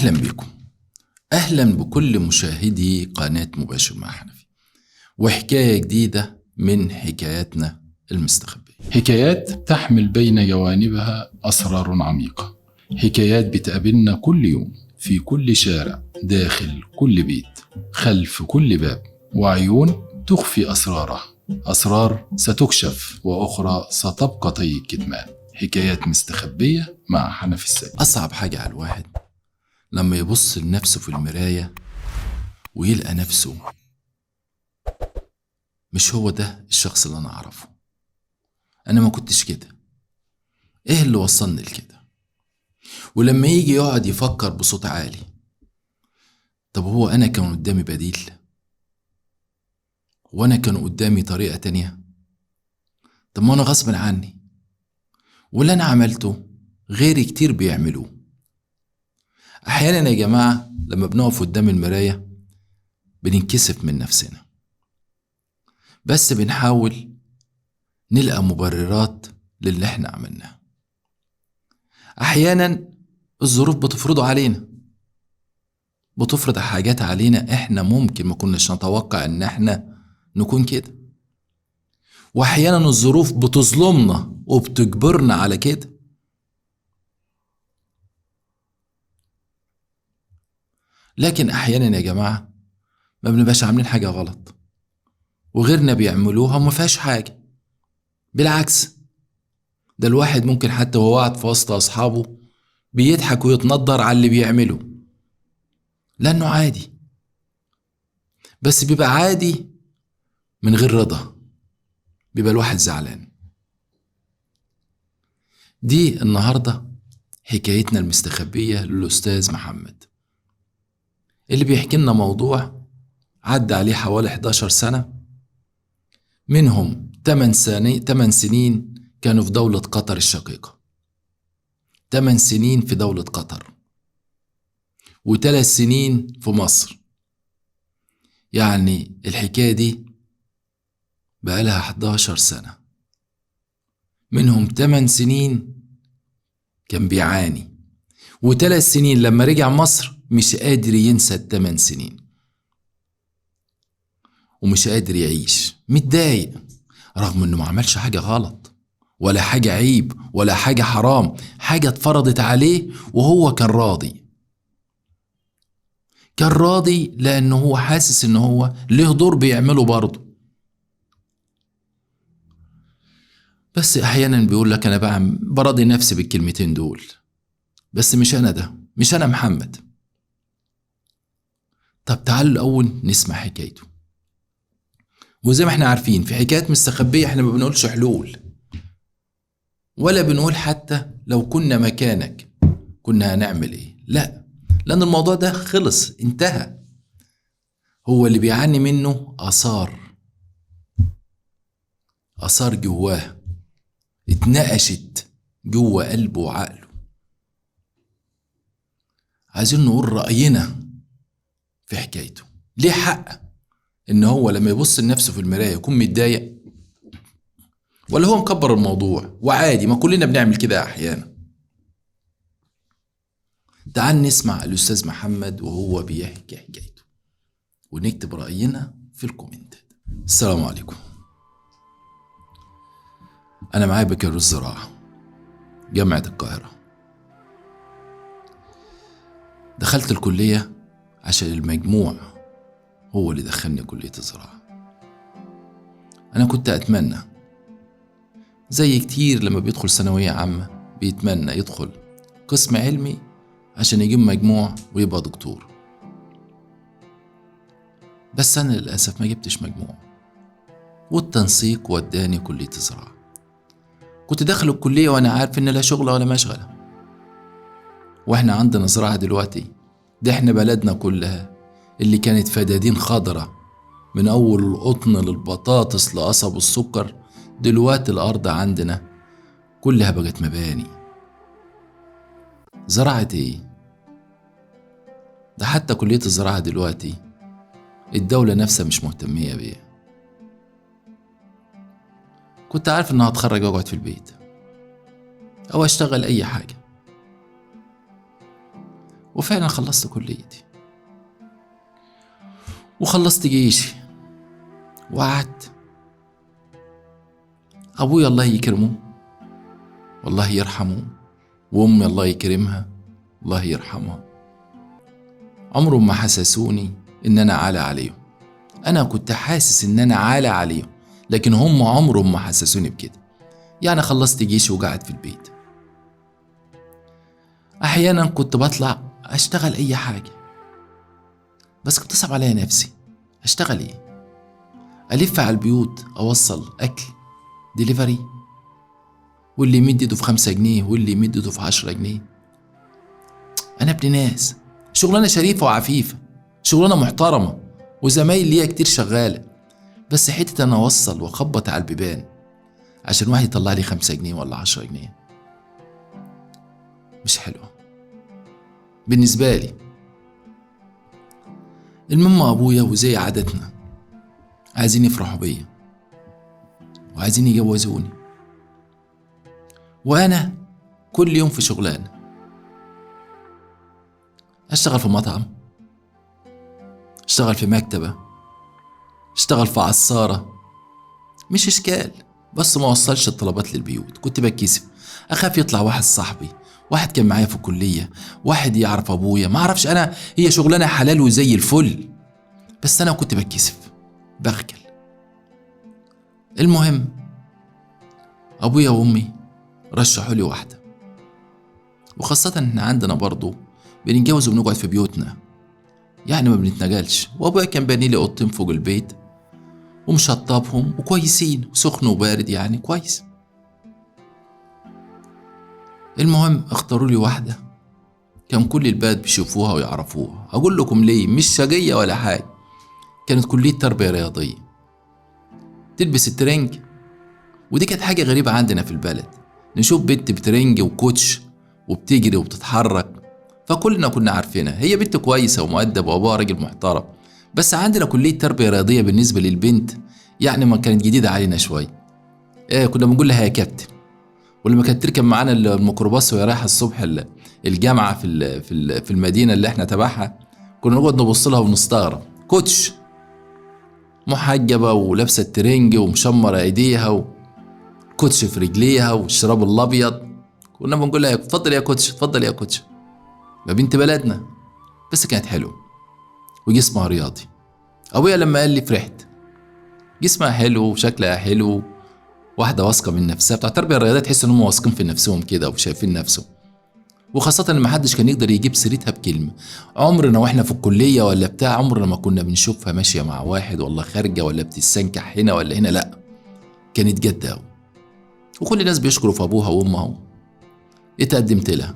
أهلا بكم. أهلا بكل مشاهدي قناة مباشر مع حنفي، وحكاية جديدة من حكاياتنا المستخبية. حكايات تحمل بين جوانبها أسرار عميقة، حكايات بتقابلنا كل يوم في كل شارع، داخل كل بيت، خلف كل باب، وعيون تخفي أسرارها، أسرار ستكشف وأخرى ستبقى طي الكتمان. حكايات مستخبية مع حنفي السيد. أصعب حاجة على الواحد لما يبص لنفسه في المراية ويلقى نفسه مش هو ده الشخص اللي أنا أعرفه. أنا ما كنتش كده، إيه اللي وصلني لكده؟ ولما يجي يقعد يفكر بصوت عالي، طب هو أنا كان قدامي بديل؟ وأنا كان قدامي طريقة تانية؟ طب ما أنا غصب عني، واللي أنا عملته غيري كتير بيعملوه. أحيانا يا جماعة لما بنقف قدام المراية بننكسف من نفسنا، بس بنحاول نلقى مبررات للي احنا عملناه. احيانا الظروف بتفرضه علينا، بتفرض حاجات علينا احنا ممكن ما كناش نتوقع ان احنا نكون كده، واحيانا الظروف بتظلمنا وبتجبرنا على كده. لكن احيانا يا جماعة ما بنبقاش عاملين حاجة غلط وغيرنا بيعملوها وما فيهاش حاجة، بالعكس ده الواحد ممكن حتى وهو قاعد في وسط اصحابه بيضحك ويتنضر على اللي بيعمله لانه عادي، بس بيبقى عادي من غير رضا، بيبقى الواحد زعلان. دي النهاردة حكايتنا المستخبية للأستاذ محمد، اللي بيحكي لنا موضوع عدى عليه حوالي 11 سنة، منهم 8 سنين كانوا في دولة قطر الشقيقة، 8 سنين في دولة قطر، و3 سنين في مصر. يعني الحكاية دي بقالها 11 سنة، منهم 8 سنين كان بيعاني، و3 سنين لما رجع مصر مش قادر ينسى ال8 سنين، ومش قادر يعيش، متضايق رغم انه ما عملش حاجة غلط ولا حاجة عيب ولا حاجة حرام، حاجة اتفرضت عليه وهو كان راضي. كان راضي لانه هو حاسس انه هو له دور بيعمله برضه. بس احيانا بيقول لك انا بقى براضي نفسي بالكلمتين دول، بس مش انا ده، مش انا محمد. طب تعالوا الاول نسمع حكايته. وزي ما احنا عارفين في حكايات مستخبية احنا ما بنقولش حلول، ولا بنقول حتى لو كنا مكانك كنا هنعمل ايه، لا، لان الموضوع ده خلص انتهى. هو اللي بيعاني منه آثار جواه اتنقشت جوه قلبه وعقله. عايزين نقول رأينا في حكايته. ليه حق ان هو لما يبص لنفسه في المراية يكون متضايق، ولا هو مكبر الموضوع وعادي ما كلنا بنعمل كده احيانا؟ تعال نسمع الأستاذ محمد وهو بيحكي حكايته، ونكتب رأينا في الكومنتات. السلام عليكم. أنا معايا بكالوريوس زراعة جامعة القاهرة. دخلت الكلية عشان المجموع هو اللي دخلني كلية الزراعة. أنا كنت أتمنى زي كتير لما بيدخل ثانوية عامة بيتمنى يدخل قسم علمي عشان يجيب مجموع ويبقى دكتور، بس أنا للأسف ما جبتش مجموع، والتنسيق وداني كلية الزراعة. كنت داخل الكلية وأنا عارف إن لا شغلة ولا مشغلة، وإحنا عندنا زراعة دلوقتي، ده إحنا بلدنا كلها اللي كانت فدادين خضرة من أول القطن للبطاطس لقصب السكر، دلوقتي الأرض عندنا كلها بقت مباني. زراعة إيه؟ ده حتى كلية الزراعة دلوقتي الدولة نفسها مش مهتمية بيها. كنت عارف إن هتخرج وأقعد في البيت أو أشتغل أي حاجة، وفعلا خلصت كليتي وخلصت جيشي وقعدت. أبويا الله يكرمه والله يرحمه، وأمي الله يكرمها الله يرحمها، عمرهم ما حسسوني إن أنا عالى عليهم. أنا كنت حاسس إن أنا عالى عليهم، لكن هم عمرهم ما حسسوني بكده. يعني خلصت جيشي وقعدت في البيت. أحيانا كنت بطلع أشتغل أي حاجة، بس كنت تصعب عليا نفسي. أشتغل إيه؟ ألف على البيوت أوصل أكل ديليفري، واللي يمد ايده في 5 جنيه واللي يمد ايده في 10 جنيه. أنا ابن ناس، شغلانة شريفة وعفيفة، شغلانة محترمة، وزمايل ليا كتير شغالة، بس حتة أنا أوصل وأخبط على البيبان عشان واحد يطلع لي 5 جنيه ولا 10 جنيه مش حلوة بالنسبة لي. المهم أبويا وزي عادتنا عايزين يفرحوا بيا وعايزين يجوزوني، وأنا كل يوم في شغلانة، أشتغل في مطعم، أشتغل في مكتبة، أشتغل في عصارة، مش إشكال، بس ما وصلش الطلبات للبيوت. كنت بتكسف، أخاف يطلع واحد صاحبي، واحد كان معايا في الكلية، واحد يعرف أبويا، ما أعرفش. أنا هي شغلانة حلال وزي الفل، بس أنا كنت بتكسف بخجل. المهم أبويا وأمي رشحوا لي واحدة، وخاصة إن عندنا برضو بنتجوز وبنقعد في بيوتنا، يعني ما بنتنقلش. وأبويا كان باني لي أوضتين فوق البيت ومشطبهم وكويسين وسخن وبارد، يعني كويس. المهم اختاروا لي واحدة كان كل البلد بيشوفوها ويعرفوها. أقول لكم ليه؟ مش شقية ولا حاجة، كانت كلية تربية رياضية، تلبس الترنج، ودي كانت حاجة غريبة عندنا في البلد، نشوف بنت بترنج وكوتش وبتجري وبتتحرك، فكلنا كنا عارفينها هي بنت كويسة ومؤدبة وأبوها راجل محترم. بس عندنا كلية تربية رياضية بالنسبة للبنت يعني ما كانت جديدة علينا شوية. كنا بنقول لها يا كابتن. ولما كانت تركب معانا الميكروباص وهي رايحة الصبح الجامعة في المدينة اللي احنا تبعها، كنا نقعد نبص لها ونستغرب، كوتش محجبة ولابسة الترنج ومشمرة ايديها وكوتش في رجليها والشراب الابيض. كنا بنقول لها اتفضل يا كوتش، اتفضل يا كوتش، ما بنت بلدنا. بس كانت حلوة وجسمها رياضي. ابويا لما قال لي فرحت، جسمها حلو وشكلها حلو، واحدة واثقة من نفسها. بتاع التربية الرياضية تحس ان هم واثقين في نفسهم كده وشايفين نفسهم، وخاصة ان محدش كان يقدر يجيب سيرتها بكلمة. عمرنا واحنا في الكلية ولا بتاع عمرنا ما كنا بنشوفها ماشية مع واحد ولا خارجة ولا بتستنكح هنا ولا هنا، لا، كانت جد أوي. وكل الناس بيشكروا في ابوها وامها. اتقدمت لها،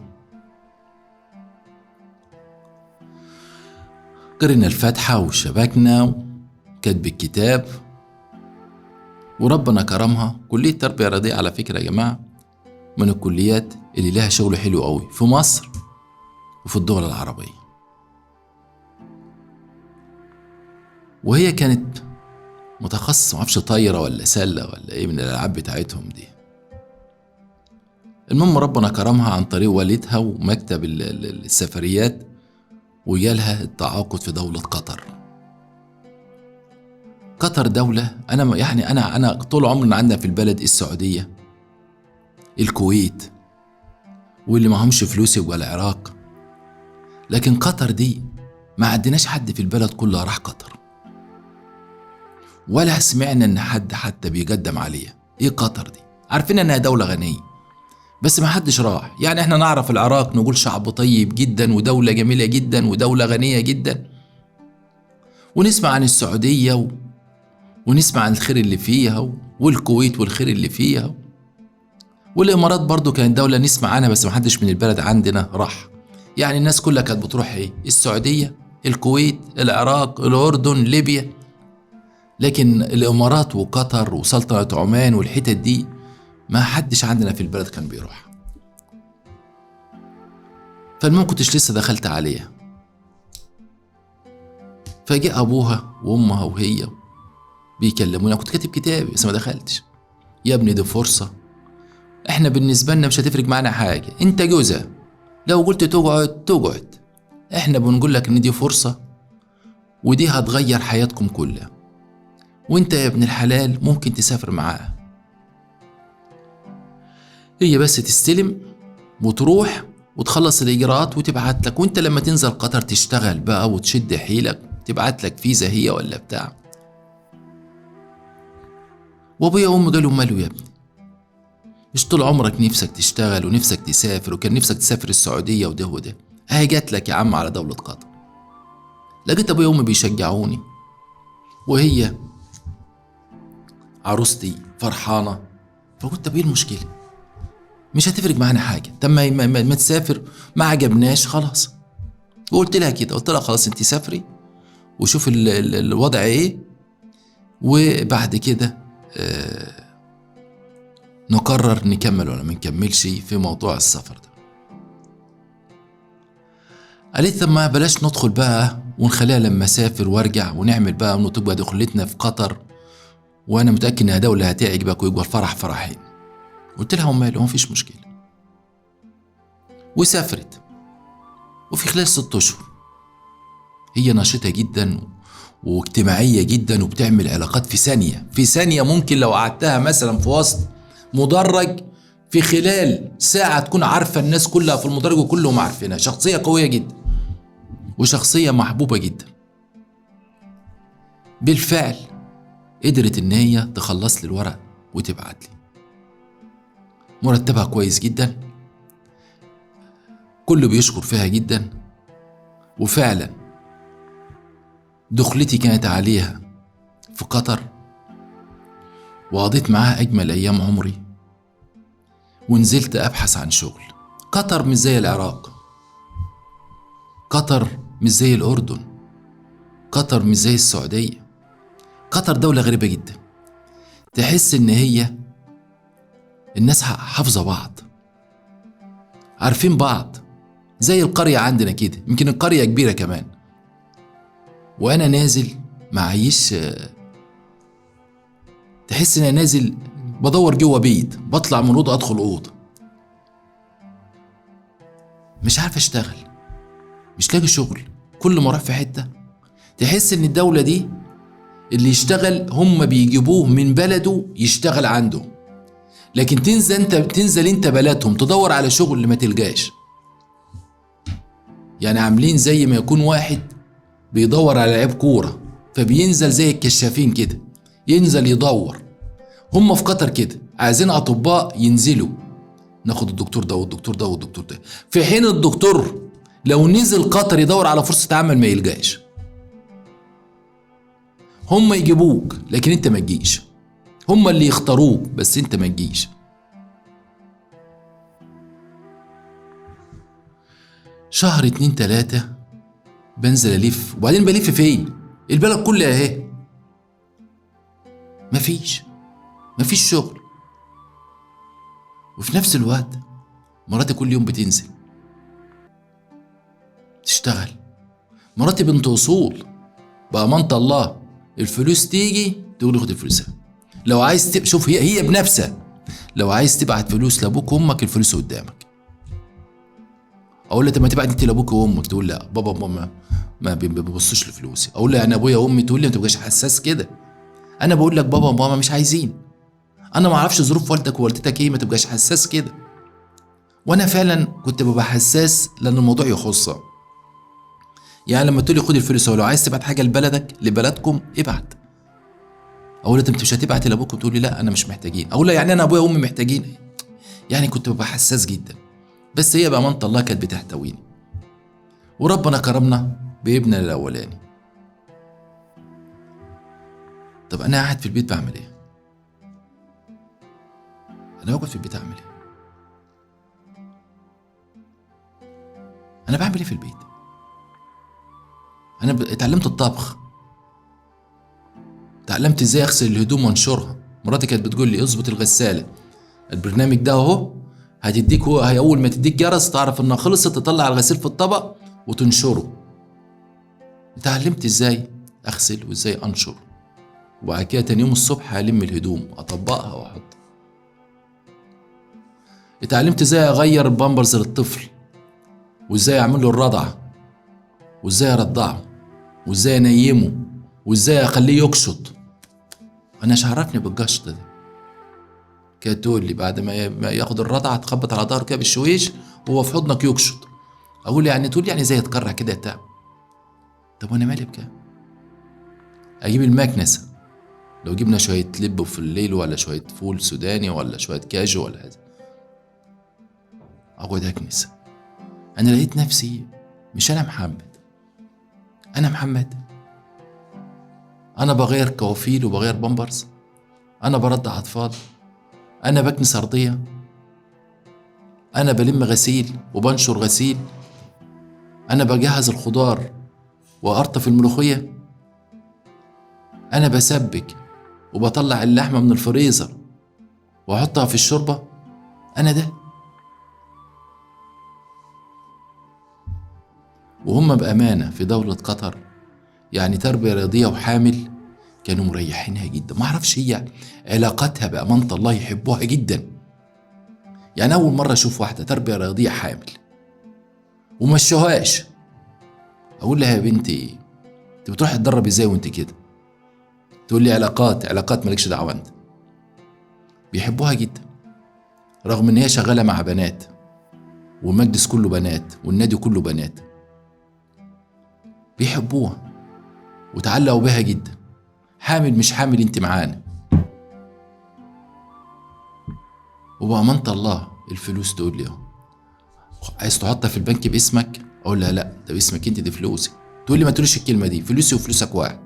قرينا الفاتحة وشبكنا وكتب الكتاب، وربنا كرمها. كلية تربية رياضية على فكرة يا جماعة من الكليات اللي لها شغل حلو قوي في مصر وفي الدول العربية. وهي كانت متخصصة معرفش طايرة ولا سلة ولا ايه من الألعاب بتاعتهم دي. المهم ربنا كرمها عن طريق والدها ومكتب السفريات، وجالها التعاقد في دولة قطر. قطر دولة أنا طول عمرنا عندنا في البلد السعودية، الكويت، واللي ما همش فلوس يبقى العراق، لكن قطر دي ما عندناش حد في البلد كلها راح قطر، ولا سمعنا ان حد حتى بيقدم عليها. ايه قطر دي؟ عارفين انها دولة غنية بس ما حدش راح. يعني احنا نعرف العراق نقول شعب طيب جدا ودولة جميلة جدا ودولة غنية جدا، ونسمع عن السعودية ونسمع عن الخير اللي فيها، والكويت والخير اللي فيها، والامارات برضو كانت دولة نسمع عنها بس ما حدش من البلد عندنا راح. يعني الناس كلها كانت بتروح ايه؟ السعودية، الكويت، العراق، الأردن، ليبيا، لكن الامارات وقطر وسلطنة عمان والحتت دي ما حدش عندنا في البلد كان بيروح. فالمهم كنتش لسه دخلت عليها، فجاء ابوها وامها وهي بيكلمونا. كنت كاتب كتابي بس ما دخلتش. يا ابني دي فرصة، احنا بالنسبة لنا مش هتفرق معنا حاجة، انت جوزها، لو قلت تقعد تقعد، احنا بنقول لك ان دي فرصة، ودي هتغير حياتكم كلها، وانت يا ابن الحلال ممكن تسافر معاها. هي بس تستلم وتروح وتخلص الإجراءات وتبعت لك، وانت لما تنزل قطر تشتغل بقى وتشد حيلك، تبعت لك فيزا هي ولا بتاع. وابويا وامي قالوا ماله يا ابني، مش طول عمرك نفسك تشتغل ونفسك تسافر، وكان نفسك تسافر السعودية وده وده، اهي جات لك يا عم على دولة قطر. لقيت ابويا وامي بيشجعوني، وهي عروستي فرحانة. فقلت طب ايه المشكلة، مش هتفرق معانا حاجة، طب ما تسافر، ما عجبناش خلاص. وقلت لها كده، قلت لها خلاص انت سافري وشوف الوضع ايه، وبعد كده نقرر نكمل ولا ما نكملش في موضوع السفر ده. قالت طب ما بلاش ندخل بقى ونخليها لما اسافر وارجع ونعمل بقى وتبقى دخلتنا في قطر، وانا متاكد انها دوله هتعجبك ويبقى الفرح فرحين. قلت لها وماله، ما فيش مشكله. وسافرت، وفي خلال 6 اشهر هي نشيطه جدا واجتماعيه جدا، وبتعمل علاقات في ثانيه، في ثانيه ممكن لو قعدتها مثلا في وسط مدرج في خلال ساعه تكون عارفه الناس كلها في المدرج وكلهم عارفينها. شخصيه قويه جدا وشخصيه محبوبه جدا. بالفعل قدرت ان هي تخلص لي الورق وتبعت لي، مرتبها كويس جدا، كله بيشكر فيها جدا. وفعلا دخلتي كانت عليها في قطر، وقضيت معاها اجمل ايام عمري، ونزلت ابحث عن شغل. قطر مش زي العراق، قطر مش زي الاردن، قطر مش زي السعوديه. قطر دوله غريبه جدا، تحس ان هي الناس حافظه بعض، عارفين بعض، زي القريه عندنا كده، يمكن القريه كبيره كمان. وانا نازل معيش، تحس ان انا نازل بدور جوه بيت، بطلع من اوضه ادخل اوضه، مش عارف اشتغل، مش لاقي شغل. كل ما اروح في حته تحس ان الدوله دي اللي يشتغل هم بيجيبوه من بلده يشتغل عنده، لكن تنزل انت بلدهم تدور على شغل اللي ما تلقاش. يعني عاملين زي ما يكون واحد بيدور على لعيب كوره، فبينزل زي الكشافين كده، ينزل يدور. هم في قطر كده عايزين اطباء ينزلوا، ناخد الدكتور ده والدكتور ده والدكتور ده، في حين الدكتور لو نزل قطر يدور على فرصة عمل ما يلقاش. هم يجيبوك لكن انت ما تجيش، هم اللي يختاروك بس انت ما تجيش. شهر 2 3 بنزل الف، وبعدين بلف فين؟ البلد كلها اهي مفيش شغل. وفي نفس الوقت مراتي كل يوم بتنزل تشتغل، مراتي بنت اصول بأمانة الله. الفلوس تيجي تقول خد الفلوس، لو عايز شوف هي بنفسها، لو عايز تبعت فلوس لابوك وامك الفلوس قدامك. اقول لها طب ما تبعت انت لابوك وامك، تقول لا بابا وماما ما بيبصوش لفلوسي. اقول لها انا ابويا وامي، تقول لي ما تبقاش حساس كده. انا بقول لك بابا وماما مش عايزين، انا ما اعرفش ظروف والدك ووالدتك ايه، ما تبقاش حساس كده. وانا فعلا كنت ببقى حساس لان الموضوع يخصها. يعني لما تقول لي خد الفلوس، ولو عايز تبعت حاجه لبلدك لبلدكم ابعت. اقول لها انت مش هتبعت لابوك، تقول لي لا انا مش محتاجين. اقول لها يعني انا ابويا وامي محتاجين؟ يعني كنت ببقى حساس جدا، بس هي بأمانة الله كانت بتحتويني، وربنا كرمنا بابننا الاولاني. طب انا قاعد في البيت بعمل ايه؟ انا بقعد في البيت اعمل ايه؟ انا بعمل ايه في البيت؟ انا اتعلمت الطبخ، اتعلمت ازاي اغسل الهدوم وانشرها. مراتي كانت بتقول لي اظبط الغساله، البرنامج ده اهو هتديك، هو هي اول ما تديك جرس تعرف انها خلصت، تطلع الغسيل في الطبق وتنشره. اتعلمت ازاي اغسل وازاي انشر، وبعد كده تاني يوم الصبح هلم الهدوم اطبقها واحط. اتعلمت ازاي اغير البامبرز للطفل، وازاي اعمل له الرضعه، وازاي ارضعه وازاي انيمه وازاي اخليه يقشط. انا ايش عرفني بالقشط ده؟ كانت تقول لي بعد ما ياخد الرضعه تخبط على ظهره كده بالشويش وهو في حضنك يقشط. اقول يعني تقول يعني زي يتكرع كده يتعب. طب وانا مالي بكده؟ اجيب المكنسه، لو جبنا شويه لب في الليل ولا شويه فول سوداني ولا شويه كاجو ولا هذا، اقعد اكنس. انا لقيت نفسي مش انا محمد. انا محمد، انا بغير كوافيل وبغير بامبرز، انا برضع اطفال، انا بكنس ارضيه، انا بلم غسيل وبنشر غسيل، انا بجهز الخضار وارطف الملوخيه، انا بسبك وبطلع اللحمه من الفريزر واحطها في الشوربه. انا ده. وهم بامانه في دوله قطر يعني تربيه رياضيه وحامل كانوا مريحينها جدا. ما اعرفش هي علاقتها بامانه الله يحبوها جدا. يعني اول مره اشوف واحده تربيه رياضيه حامل ومشوهاش. اقول لها يا بنتي انت بتروحي تدرب ازاي وانت كده؟ تقول لي علاقات. علاقات مالكش دعوه انت. بيحبوها جدا رغم ان هي شغاله مع بنات والمجلس كله بنات والنادي كله بنات. بيحبوها وتعلقوا بها جدا. حامل مش حامل انت معانا. وبأمانة الله الفلوس تقول لي عايز تحطها في البنك باسمك؟ اقول لها لا ده باسمك انت، دي فلوسي. تقول لي ما تقوليش الكلمه دي، فلوسي وفلوسك واحد.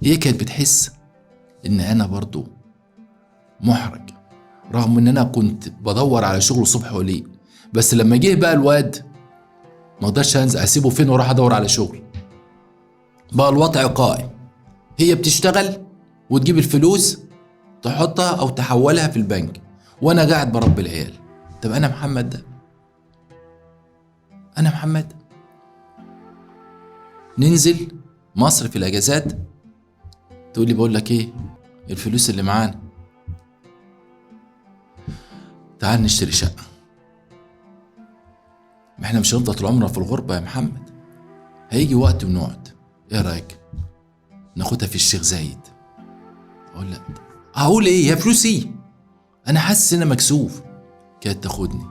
هي كانت بتحس ان انا برضو محرج رغم ان انا كنت بدور على شغل صبح وليل. بس لما جه بقى الواد ما اقدرش انزل اسيبه فين واروح ادور على شغل. بقى الوضع قائم، هي بتشتغل وتجيب الفلوس تحطها او تحولها في البنك وانا قاعد بربي العيال. طب انا محمد ده؟ انا محمد؟ ننزل مصر في الاجازات تقول لي بقول لك ايه الفلوس اللي معانا تعال نشتري شقه. ما احنا مش هنفضل طول عمرنا في الغربه يا محمد. هيجي وقت ونقعد. ايه رايك ناخدها في الشيخ زايد؟ اقول لا. هقول ايه يا فلوسي؟ انا حاسس ان انا مكسوف. كانت تاخدني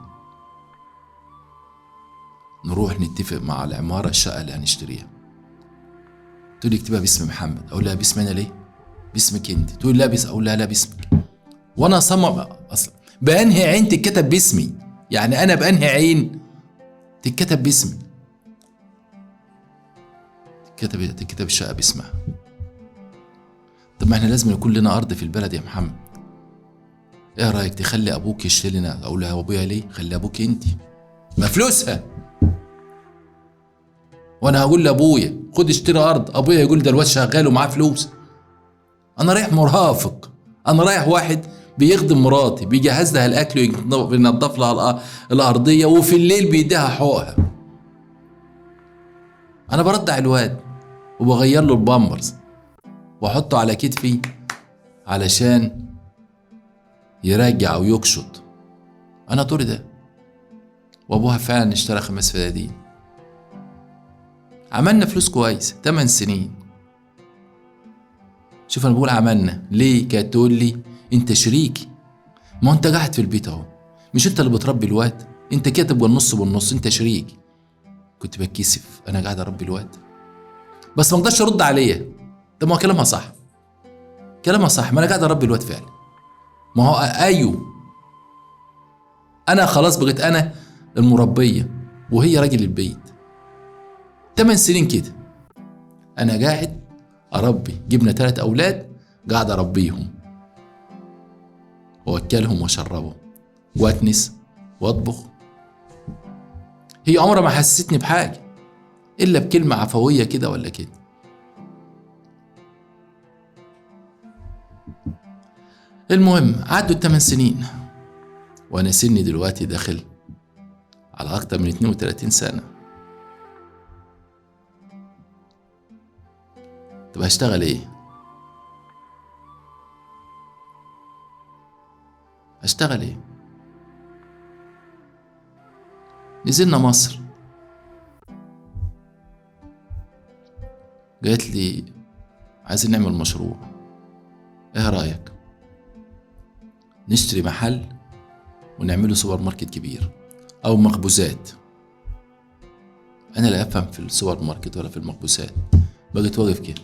نروح نتفق مع العماره الشقه اللي هنشتريها. تقول لي اكتبها باسم محمد. اقول لها باسم انا ليه؟ باسمك انت. تقول لا اقول لها لا باسمك. وانا صمم اصلا بانهي عين تتكتب باسمي. يعني انا بانهي عين تتكتب باسمي؟ تتكتب الشقه باسمها. طب ما احنا لازم يكون لنا ارض في البلد يا محمد. ايه رايك تخلي ابوك يشتري لنا؟ اقول لها ابويا ليه؟ خلي ابوك انت، ما فلوسها. وانا هقول لابويا خد اشتري ارض، ابويا يقول ده الواد شغال ومعاه فلوس. انا رايح مرافق، انا رايح واحد بيخدم مراتي بيجهز لها الاكل وينظف لها الارضيه وفي الليل بيديها حقوقها. انا برضع الواد وبغير له البامبرز واحطه على كتفي علشان يرجع ويقشط. انا طول ده. وابوها فعلا اشترى 5 فدادين. عملنا فلوس كويس 8 سنين. شوف انا بقول عملنا ليه؟ كانت تقول لي انت شريكي. ما انت قاعد في البيت اهو، مش انت اللي بتربي الواد؟ انت كده تبقى النص بالنص، انت شريكي. كنت بتكسف انا قاعد اربي الواد بس ما اقدرش ارد عليها. طب ما هو كلامها صح، كلامها صح، ما انا قاعد اربي الواد فعلا. ما هو ايوه انا خلاص بقيت انا المربيه وهي راجل البيت. 8 سنين كده انا قاعد اربي. جبنا 3 اولاد قاعد اربيهم واكلهم واشربهم واكنس واطبخ. هي عمرها ما حسستني بحاجه الا بكلمه عفويه كده ولا كده. المهم عدوا ال8 سنين وانا سني دلوقتي داخل على اكتر من 32 سنه. طب هشتغل ايه؟ هشتغل ايه؟ نزلنا مصر قالت لي عايزين نعمل مشروع، ايه رأيك نشتري محل ونعمله سوبر ماركت كبير او مخبوزات؟ انا لا افهم في السوبر ماركت ولا في المخبوزات، بقيت واقف كده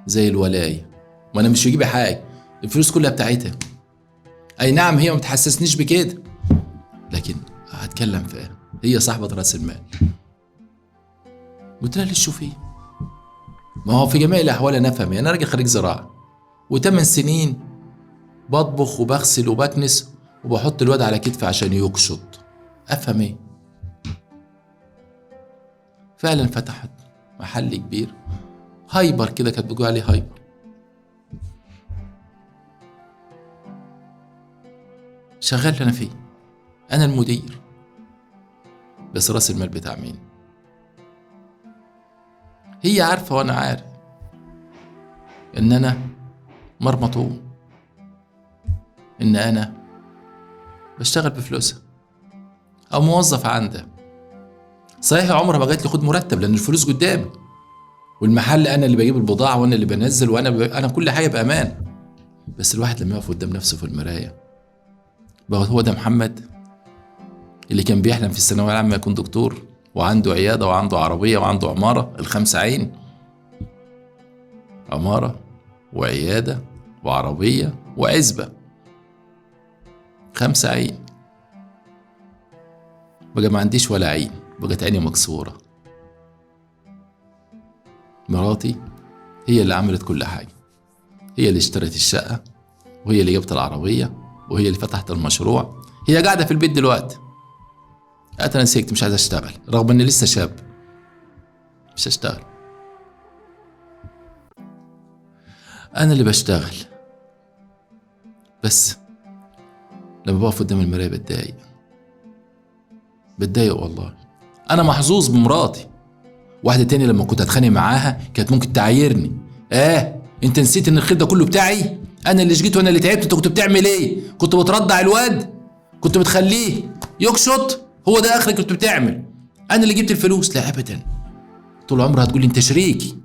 زي الولاية، وانا مش بجيب حاجة، الفلوس كلها بتاعتها. اي نعم هي ما بتحسسنيش بكده، لكن هتكلم في ايه؟ هي صاحبة راس المال. قلت لها ليش شوفي، ما هو في جميع الاحوال انا افهم، انا راجل خريج زراعة و8 سنين بطبخ وبغسل وبكنس وبحط الواد على كتفي عشان يقشط، افهم ايه؟ فعلا فتحت محل كبير هايبر كده، كانت بتقول عليه هايبر. شغال انا فيه، انا المدير، بس راس المال بتاع مين؟ هي عارفة وانا عارف ان انا مرمطون، ان انا بشتغل بفلوسها او موظف عندها. صحيح عمرها ما جات لي خد مرتب لان الفلوس قدامي، والمحل انا اللي بجيب البضاعة وانا اللي بنزل انا كل حاجة بامان. بس الواحد لما يقف قدام نفسه في المراية بقى هو ده محمد اللي كان بيحلم في الثانوية العامة يكون دكتور وعنده عيادة وعنده عربية وعنده عمارة، الخمسة عين، عمارة وعيادة وعربية وعزبة، 5 عين. بقى ما عنديش ولا عين، بقت عيني مكسورة. مراتي هي اللي عملت كل حاجة، هي اللي اشترت الشقة وهي اللي جابت العربية وهي اللي فتحت المشروع. هي قاعدة في البيت دلوقتي، انا نسيت مش عايز اشتغل رغم اني لسه شاب، مش هشتغل. انا اللي بشتغل، بس لما بقف قدام المراية بتضايق والله. انا محظوظ بمراتي، واحدة تاني لما كنت اتخانق معاها كانت ممكن تعايرني، انت نسيت ان الخير ده كله بتاعي، انا اللي جيت وانا اللي تعبت، انت كنت بتعمل ايه؟ كنت بترضع الواد؟ كنت بتخليه يقشط؟ هو ده اخرك كنت بتعمل؟ انا اللي جبت الفلوس؟ لا ابدا. طول عمرها هتقول لي انت شريكي،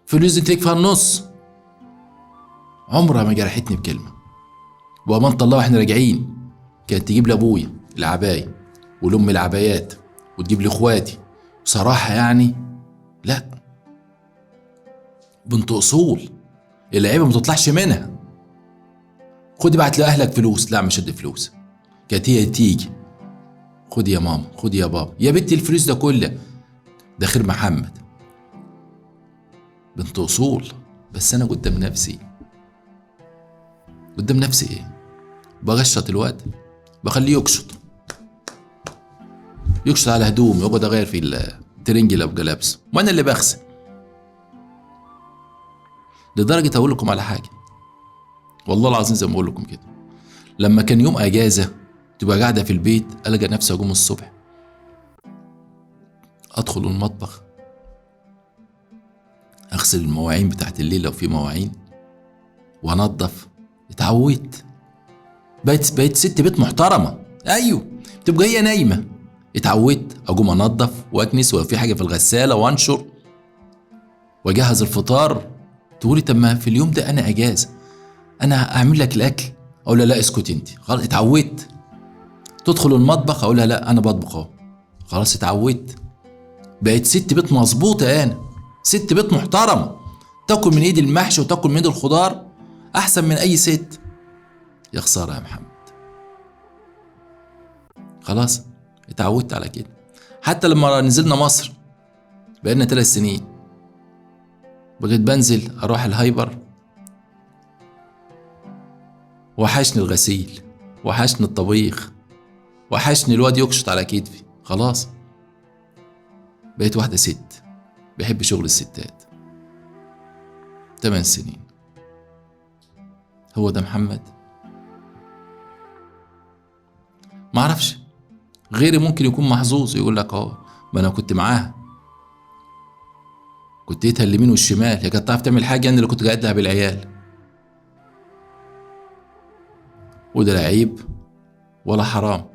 فلوس دي تليك فيها النص. عمرها ما جرحتني بكلمه، وامانه الله واحنا راجعين كانت تجيب لابويا العبايه ولامي العبايات وتجيب لاخواتي. بصراحه يعني لا، بنت اصول، اللعيبه ما تطلعش منها. خدي بعت لاهلك فلوس، لا مش هدي فلوس. كانت هي تيجي خدي يا ماما خدي يا بابا، يا بنتي الفلوس ده كله ده خير محمد. بنت اصول. بس انا قدام نفسي ايه؟ بغشط الواد، بخليه يقشط على هدومي، يقعد اغير في الترنج اللي ابقى لابسه، وانا اللي بغسل. لدرجه اقول لكم على حاجه والله العظيم زي ما بقول لكم كده، لما كان يوم اجازه تبقى قاعده في البيت القى نفسي اقوم الصبح ادخل المطبخ اغسل المواعين بتاعت الليل لو في مواعين وانضف. اتعودت، بقيت ست بيت محترمه. ايوه، تبقى هي نايمه اتعودت اقوم انضف واكنس ولو في حاجه في الغساله وانشر واجهز الفطار. تقولي طب ما في اليوم ده انا اجازه، انا اعمل لك الاكل. اقول لها لا اسكتي انت، خلاص اتعودت. تدخل المطبخ اقول لها لا انا بطبخ اهو، خلاص اتعودت. بقيت ست بيت مظبوطه، انا ست بيت محترمه، تاكل من ايد المحشي وتاكل من ايد الخضار احسن من اي ست. يا خساره يا محمد، خلاص اتعودت على كده. حتى لما نزلنا مصر بقينا 3 سنين بقيت بنزل اروح الهايبر، وحشني الغسيل، وحشني الطبيخ، وحشني الواد يقشط على كتفي. خلاص بقيت واحدة ست بحب شغل الستات. 8 سنين. هو ده محمد؟ معرفش، غيري ممكن يكون محظوظ يقول لك ما انا كنت معاها، كنت ايدها اليمين والشمال، هي كانت تعرف تعمل حاجه انا اللي كنت قاعد لها بالعيال. وده لا عيب ولا حرام،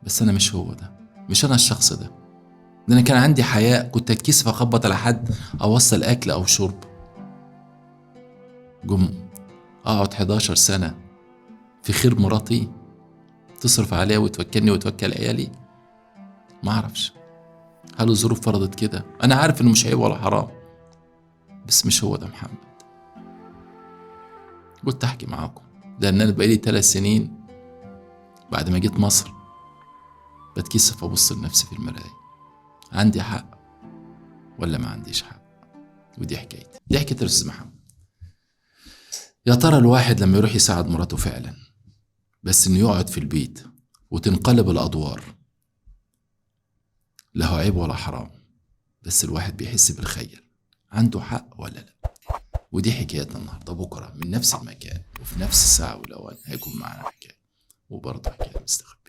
بس انا مش هو ده، مش انا الشخص ده. ده انا كان عندي حياء، كنت اتكسف اخبط على حد اوصل اكل او شرب. جم اقعد 11 سنة في خير مراتي تصرف عليها وتوكلني وتوكل عيالي؟ ما اعرفش. هل الظروف فرضت كده؟ انا عارف انه مش عيب ولا حرام، بس مش هو ده محمد. قلت احكي معاكم لان انا بقالي 3 سنين بعد ما جيت مصر بتكسف ابص لنفسي في المراية. عندي حق ولا ما عنديش حق؟ ودي حكايتي، دي حكاية الأستاذ محمد. يا ترى الواحد لما يروح يساعد مراته فعلا، بس انه يقعد في البيت وتنقلب الأدوار، لا هو عيب ولا حرام، بس الواحد بيحس بالخير، عنده حق ولا لا؟ ودي حكايتنا النهارده. بكرة من نفس المكان وفي نفس الساعة والأوان هيكون معنا حكاية، وبرضه حكاية مستخبية.